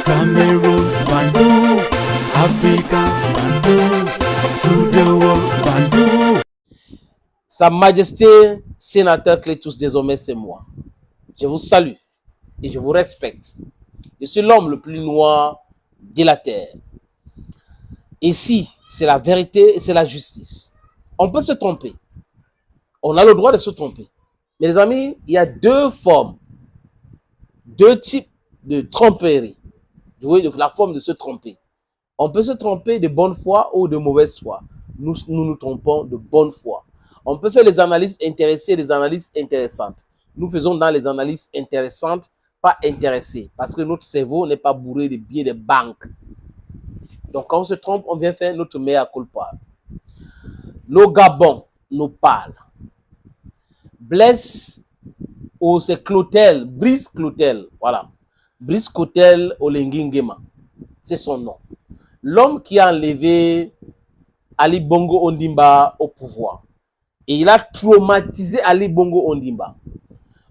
Cameroon, Bandou, Africa, Bandou, to the world, Bandou. Sa Majesté, sénateur Clétus, désormais c'est moi. Je vous salue et je vous respecte. Je suis l'homme le plus noir de la terre. Ici, c'est la vérité et c'est la justice. On peut se tromper. On a le droit de se tromper. Mais les amis, il y a deux formes, deux types de tromperie. Vous voyez, la forme de se tromper. On peut se tromper de bonne foi ou de mauvaise foi. Nous nous trompons de bonne foi. On peut faire les analyses intéressées et les analyses intéressantes. Nous faisons dans les analyses intéressantes, pas intéressées, parce que notre cerveau n'est pas bourré de billets de banque. Donc quand on se trompe, on vient faire notre mea culpa. Le Gabon nous parle. Blaise, ou c'est Clotel, Brice Clotel, voilà. Brice Clotel Olengi Nguema, c'est son nom. L'homme qui a enlevé Ali Bongo Ondimba au pouvoir. Et il a traumatisé Ali Bongo Ondimba.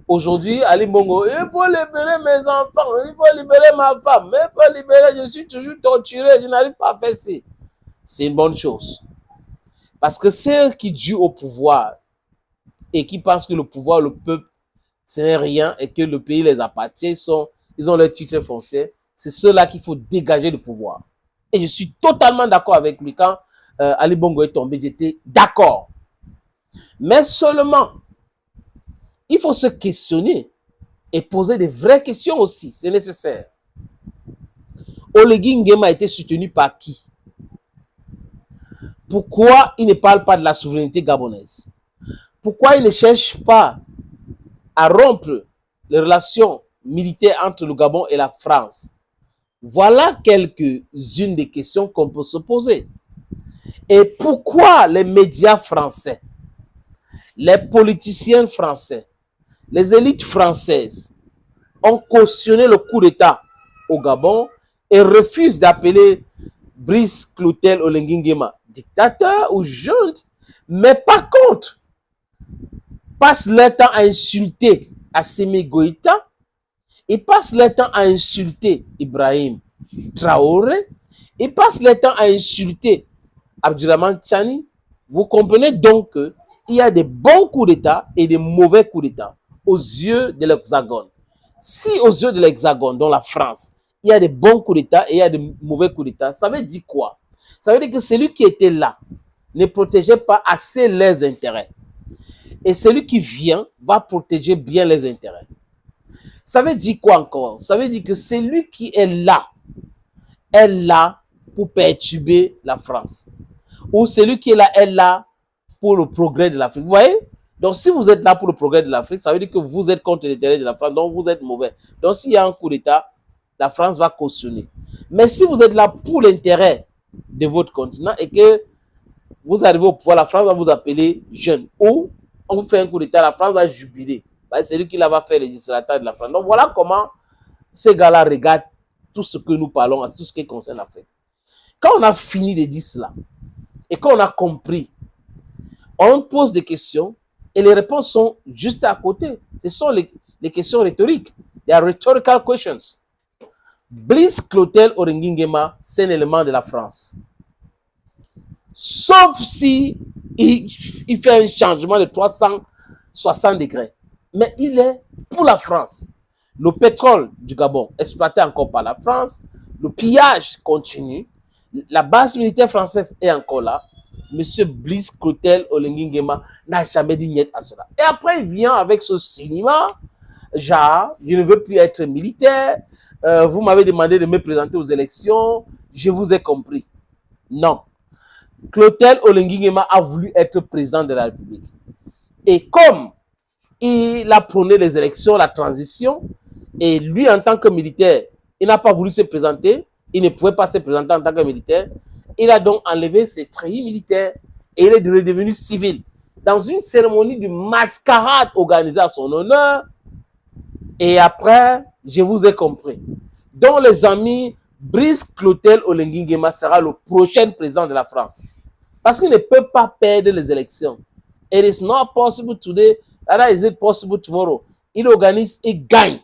Aujourd'hui, Ali Bongo, il faut libérer mes enfants, il faut libérer ma femme, il faut libérer, je suis toujours torturé, je n'arrive pas à faire ça. C'est une bonne chose. Parce que ceux qui jouent au pouvoir et qui pensent que le pouvoir, le peuple, ce n'est rien et que le pays les appartient, ils ont leur titre foncier, c'est ceux-là qu'il faut dégager du pouvoir. Et je suis totalement d'accord avec lui. Quand Ali Bongo est tombé, j'étais d'accord. Mais seulement, il faut se questionner et poser des vraies questions aussi, c'est nécessaire. Olengi Nguema a été soutenu par qui? Pourquoi il ne parle pas de la souveraineté gabonaise? Pourquoi il ne cherche pas à rompre les relations militaires entre le Gabon et la France? Voilà quelques-unes des questions qu'on peut se poser. Et pourquoi les médias français, les politiciens français, les élites françaises ont cautionné le coup d'État au Gabon et refusent d'appeler Brice Clotel Olengi Nguema dictateur ou junte, mais par contre, passent leur temps à insulter Assimi Goïta, ils passent leur temps à insulter Ibrahim Traoré, ils passent leur temps à insulter Abdourahmane Tchani. Vous comprenez donc qu'il y a des bons coups d'État et des mauvais coups d'État aux yeux de l'Hexagone. Si aux yeux de l'Hexagone, dans la France, il y a des bons coups d'État et il y a des mauvais coups d'État, ça veut dire quoi? Ça veut dire que celui qui était là ne protégeait pas assez les intérêts. Et celui qui vient va protéger bien les intérêts. Ça veut dire quoi encore? Ça veut dire que celui qui est là pour perturber la France. Ou celui qui est là pour le progrès de l'Afrique. Vous voyez? Donc, si vous êtes là pour le progrès de l'Afrique, ça veut dire que vous êtes contre l'intérêt de la France, donc vous êtes mauvais. Donc, s'il y a un coup d'État, la France va cautionner. Mais si vous êtes là pour l'intérêt de votre continent et que vous arrivez au pouvoir, la France va vous appeler jeune. Ou on vous fait un coup d'État, la France va jubiler. C'est lui qui va faire les législateurs de la France. Donc, voilà comment ces gars-là regardent tout ce que nous parlons, tout ce qui concerne l'Afrique. Quand on a fini de dire cela, et quand on a compris, on pose des questions et les réponses sont juste à côté. Ce sont les questions rhétoriques. They are rhetorical questions. Brice Clotel Olengi Nguema, c'est un élément de la France. Sauf si il fait un changement de 360 degrés. Mais il est pour la France. Le pétrole du Gabon, exploité encore par la France, le pillage continue. La base militaire française est encore là. Monsieur Brice Clotel Olengi Nguema n'a jamais dit niet à cela. Et après, il vient avec ce cinéma. Genre, je ne veux plus être militaire. Vous m'avez demandé de me présenter aux élections. Je vous ai compris. Non. Clotel Olengi Nguema a voulu être président de la République. Et comme il a prôné les élections, la transition, et lui, en tant que militaire, il n'a pas voulu se présenter. Il ne pouvait pas se présenter en tant que militaire. Il a donc enlevé ses treillis militaires et il est redevenu civil. Dans une cérémonie de mascarade organisée à son honneur. Et après, je vous ai compris. Donc, les amis, Brice Clotel Olengi Nguema sera le prochain président de la France. Parce qu'il ne peut pas perdre les élections. It is not possible today, neither is it possible tomorrow. Il organise et gagne.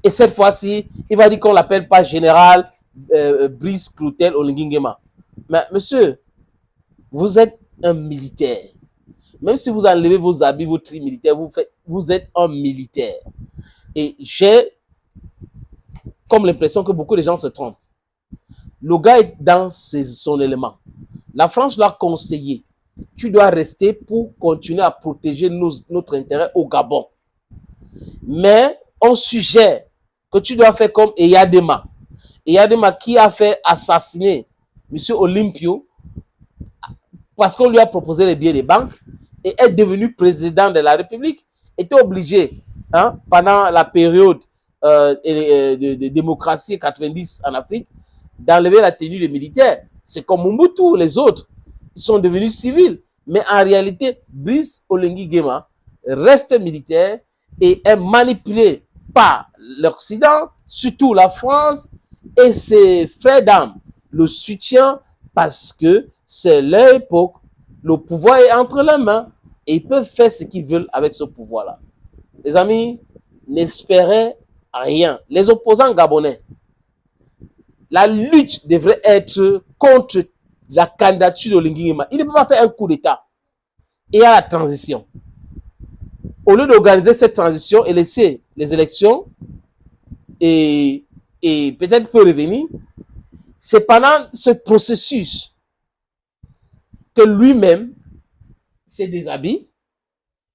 Et cette fois-ci, il va dire qu'on l'appelle pas général Brice Clotel Oligui Nguema. Mais monsieur, vous êtes un militaire. Même si vous enlevez vos habits, vos tri militaires, vous êtes un militaire. Et j'ai comme l'impression que beaucoup de gens se trompent. Le gars est dans son élément. La France l'a conseillé. Tu dois rester pour continuer à protéger notre intérêt au Gabon. Mais on suggère que tu dois faire comme Eyadema. Eyadema qui a fait assassiner M. Olympio parce qu'on lui a proposé les billets des banques et est devenu président de la République, était obligé, hein, pendant la période de démocratie 90 en Afrique, d'enlever la tenue des militaires. C'est comme Mobutu, les autres, ils sont devenus civils. Mais en réalité, Brice Oligui Nguema reste militaire et est manipulé par l'Occident, surtout la France, et ses frères d'armes le soutiennent parce que c'est leur époque, le pouvoir est entre leurs mains et ils peuvent faire ce qu'ils veulent avec ce pouvoir-là. Les amis, n'espérez rien. Les opposants gabonais, la lutte devrait être contre la candidature d'Oligui Nguema. Il ne peut pas faire un coup d'État et à la transition. Au lieu d'organiser cette transition et laisser les élections et peut-être peut revenir, c'est pendant ce processus que lui-même se déshabille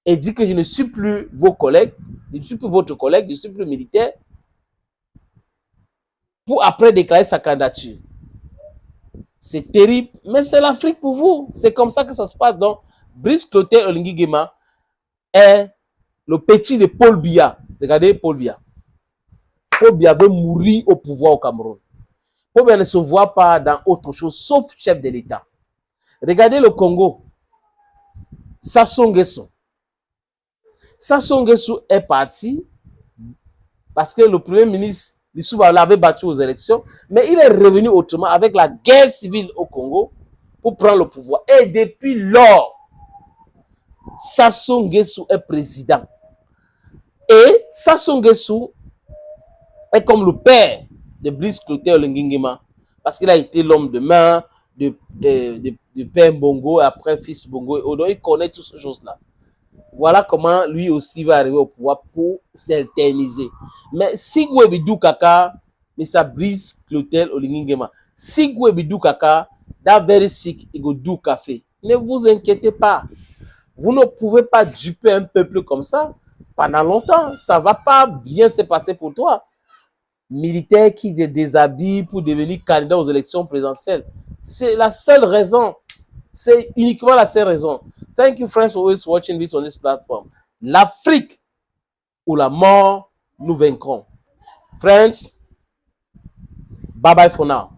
et dit que je ne suis plus vos collègues, je ne suis plus votre collègue, je ne suis plus militaire, pour après déclarer sa candidature. C'est terrible, mais c'est l'Afrique pour vous. C'est comme ça que ça se passe. Donc, Brice Clotel Oligui Nguema est le petit de Paul Biya. Regardez Paul Biya. Paul Biya veut mourir au pouvoir au Cameroun. Paul Biya ne se voit pas dans autre chose, sauf chef de l'État. Regardez le Congo. Sassou Nguesso. Sassou Nguesso est parti parce que le premier ministre Lissouba l'avait battu aux élections, mais il est revenu autrement avec la guerre civile au Congo pour prendre le pouvoir. Et depuis lors, Sassou Nguesso est président. Et Sassou Nguesso est comme le père de Brice Clotel Oligui Nguema parce qu'il a été l'homme de main de père Bongo et après fils Bongo. Donc il connaît toutes ces choses-là. Voilà comment lui aussi va arriver au pouvoir pour s'alterniser. Mais si vous avez du caca, mais ça Brice Clotel Oligui Nguema. Si vous avez du caca, that very sick, il go du café. Ne vous inquiétez pas. Vous ne pouvez pas duper un peuple comme ça pendant longtemps. Ça ne va pas bien se passer pour toi. Militaire qui te déshabille pour devenir candidat aux élections présidentielles. C'est la seule raison. C'est uniquement la seule raison. Thank you, friends, for always watching this on this platform. L'Afrique ou la mort, nous vaincrons. Friends, bye bye for now.